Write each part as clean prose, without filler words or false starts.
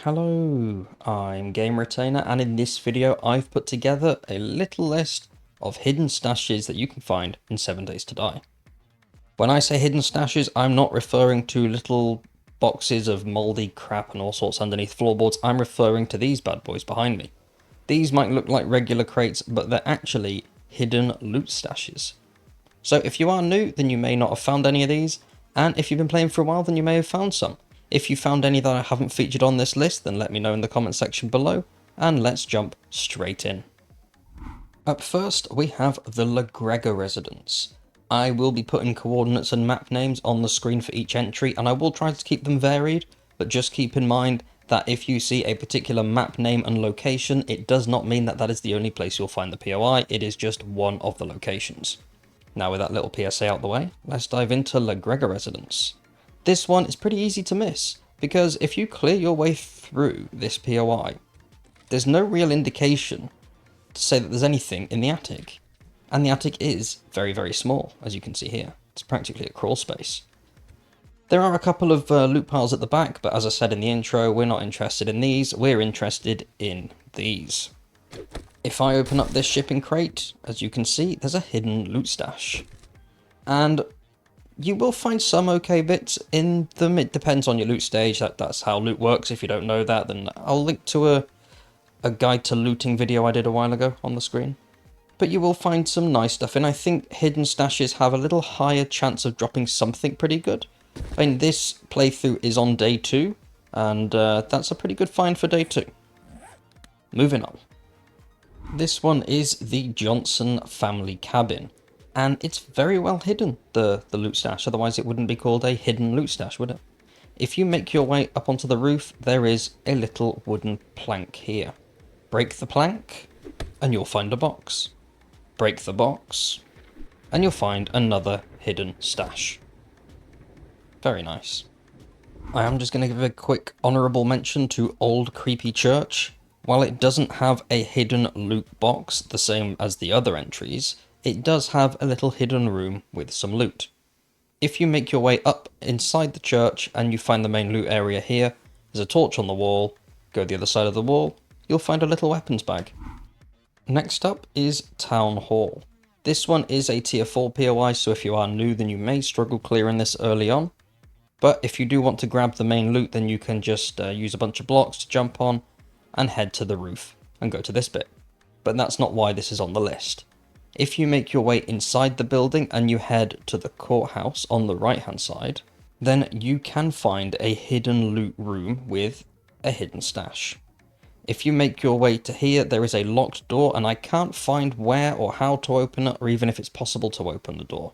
Hello, I'm Game Retainer, and in this video I've put together a little list of hidden stashes that you can find in 7 Days to Die. When I say hidden stashes, I'm not referring to little boxes of mouldy crap and all sorts underneath floorboards. I'm referring to these bad boys behind me. These might look like regular crates, but they're actually hidden loot stashes. So if you are new, then you may not have found any of these, and if you've been playing for a while, then you may have found some. If you found any that I haven't featured on this list, then let me know in the comment section below, and let's jump straight in. Up first, we have the LaGrega Residence. I will be putting coordinates and map names on the screen for each entry, and I will try to keep them varied, but just keep in mind that if you see a particular map name and location, it does not mean that that is the only place you'll find the POI, it is just one of the locations. Now with that little PSA out the way, let's dive into LaGrega Residence. This one is pretty easy to miss, because if you clear your way through this POI, there's no real indication to say that there's anything in the attic. And the attic is very, very small, as you can see here. It's practically a crawl space. There are a couple of loot piles at the back, but as I said in the intro, we're not interested in these, we're interested in these. If I open up this shipping crate, as you can see, there's a hidden loot stash. And you will find some okay bits in them. It depends on your loot stage. That's how loot works. If you don't know that, then I'll link to a guide to looting video I did a while ago on the screen. But you will find some nice stuff, and I think hidden stashes have a little higher chance of dropping something pretty good. I mean, this playthrough is on day 2, and that's a pretty good find for day 2. Moving on. This one is the Johnson family cabin. And it's very well hidden, the loot stash, otherwise it wouldn't be called a hidden loot stash, would it? If you make your way up onto the roof, there is a little wooden plank here. Break the plank, and you'll find a box. Break the box, and you'll find another hidden stash. Very nice. I am just going to give a quick honourable mention to Old Creepy Church. While it doesn't have a hidden loot box, the same as the other entries, it does have a little hidden room with some loot. If you make your way up inside the church and you find the main loot area here, there's a torch on the wall, go the other side of the wall, you'll find a little weapons bag. Next up is Town Hall. This one is a tier 4 POI, so if you are new then you may struggle clearing this early on. But if you do want to grab the main loot, then you can just use a bunch of blocks to jump on and head to the roof and go to this bit. But that's not why this is on the list. If you make your way inside the building and you head to the courthouse on the right hand side, then you can find a hidden loot room with a hidden stash. If you make your way to here, there is a locked door, and I can't find where or how to open it, or even if it's possible to open the door.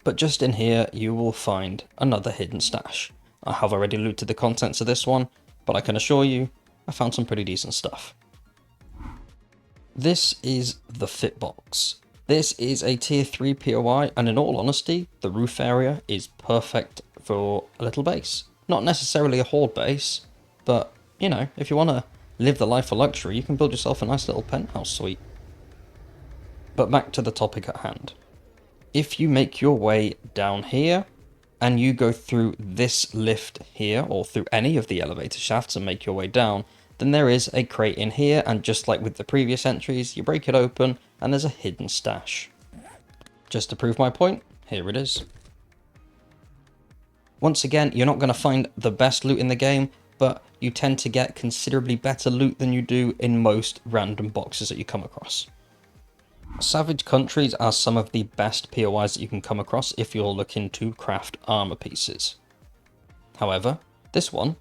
But just in here, you will find another hidden stash. I have already looted the contents of this one, but I can assure you, I found some pretty decent stuff. This is the fit box. This is a tier 3 POI, and in all honesty, the roof area is perfect for a little base. Not necessarily a horde base, but, you know, if you want to live the life of luxury, you can build yourself a nice little penthouse suite. But back to the topic at hand. If you make your way down here, and you go through this lift here, or through any of the elevator shafts and make your way down, then there is a crate in here, and just like with the previous entries, you break it open, and there's a hidden stash. Just to prove my point, here it is. Once again, you're not going to find the best loot in the game, but you tend to get considerably better loot than you do in most random boxes that you come across. Savage countries are some of the best POIs that you can come across if you're looking to craft armor pieces. However, this one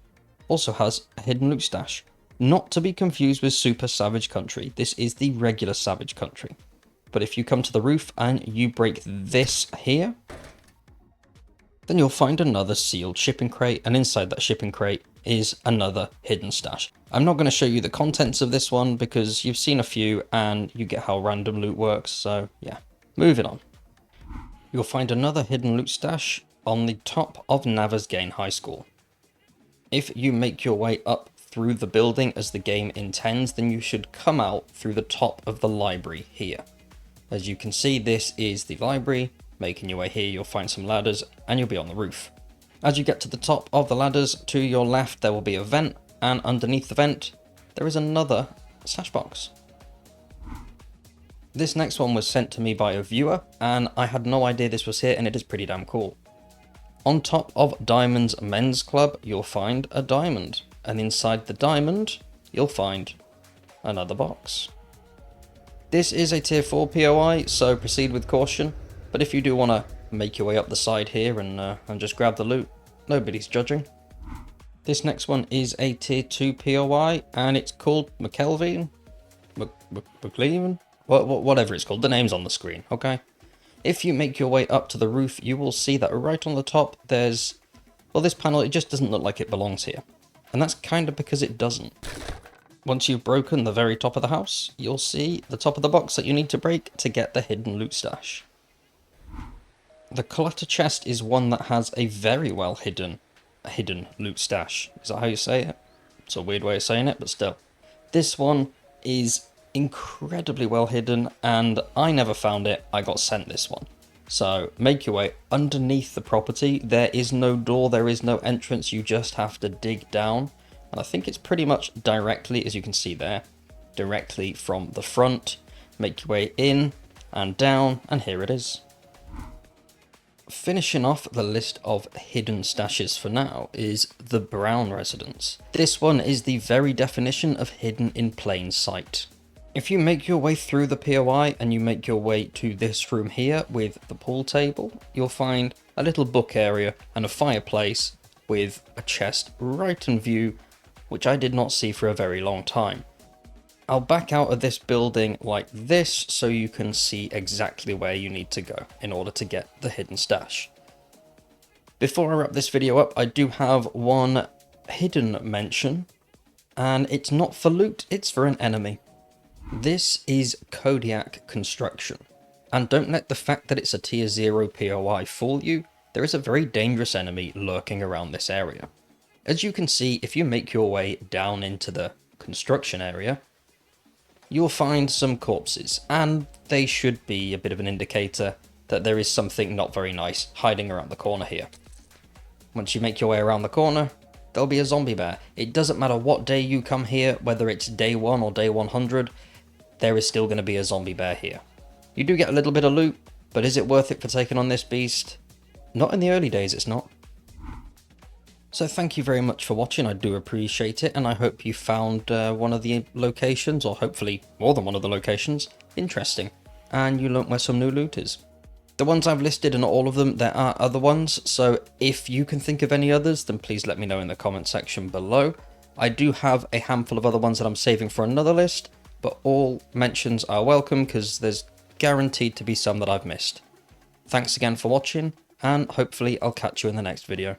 also has a hidden loot stash. Not to be confused with Super Savage Country, this is the regular Savage Country. But if you come to the roof and you break this here, then you'll find another sealed shipping crate, and inside that shipping crate is another hidden stash. I'm not going to show you the contents of this one because you've seen a few and you get how random loot works, so yeah. Moving on. You'll find another hidden loot stash on the top of Navezgane High School. If you make your way up through the building as the game intends, then you should come out through the top of the library here. As you can see, this is the library. Making your way here, you'll find some ladders and you'll be on the roof. As you get to the top of the ladders, to your left there will be a vent, and underneath the vent, there is another stash box. This next one was sent to me by a viewer, and I had no idea this was here, and it is pretty damn cool. On top of Diamond's Men's Club, you'll find a diamond, and inside the diamond, you'll find another box. This is a tier 4 POI, so proceed with caution, but if you do want to make your way up the side here and just grab the loot, nobody's judging. This next one is a tier 2 POI, and it's called McElveen? McElveen? Whatever it's called, the name's on the screen, okay? If you make your way up to the roof, you will see that right on the top there's, well, this panel, it just doesn't look like it belongs here. And that's kind of because it doesn't. Once you've broken the very top of the house, you'll see the top of the box that you need to break to get the hidden loot stash. The clutter chest is one that has a very well hidden loot stash. Is that how you say it? It's a weird way of saying it, but still. This one is incredibly well hidden, and I never found it. I got sent this one. So make your way underneath the property. There is no door, there is no entrance, you just have to dig down. And I think it's pretty much directly, as you can see there, directly from the front. Make your way in and down, and here it is. Finishing off the list of hidden stashes for now is the Brown Residence. This one is the very definition of hidden in plain sight. If you make your way through the POI and you make your way to this room here with the pool table, you'll find a little book area and a fireplace with a chest right in view, which I did not see for a very long time. I'll back out of this building like this so you can see exactly where you need to go in order to get the hidden stash. Before I wrap this video up, I do have one hidden mention, and it's not for loot, it's for an enemy. This is Kodiak Construction, and don't let the fact that it's a tier 0 POI fool you. There is a very dangerous enemy lurking around this area. As you can see, if you make your way down into the construction area, you'll find some corpses, and they should be a bit of an indicator that there is something not very nice hiding around the corner here. Once you make your way around the corner, there'll be a zombie bear. It doesn't matter what day you come here, whether it's day 1 or day 100, there is still going to be a zombie bear here. You do get a little bit of loot, but is it worth it for taking on this beast? Not in the early days, it's not. So thank you very much for watching, I do appreciate it, and I hope you found one of the locations, or hopefully more than one of the locations, interesting, and you learnt where some new loot is. The ones I've listed are not all of them, there are other ones, so if you can think of any others, then please let me know in the comment section below. I do have a handful of other ones that I'm saving for another list, but all mentions are welcome because there's guaranteed to be some that I've missed. Thanks again for watching, and hopefully I'll catch you in the next video.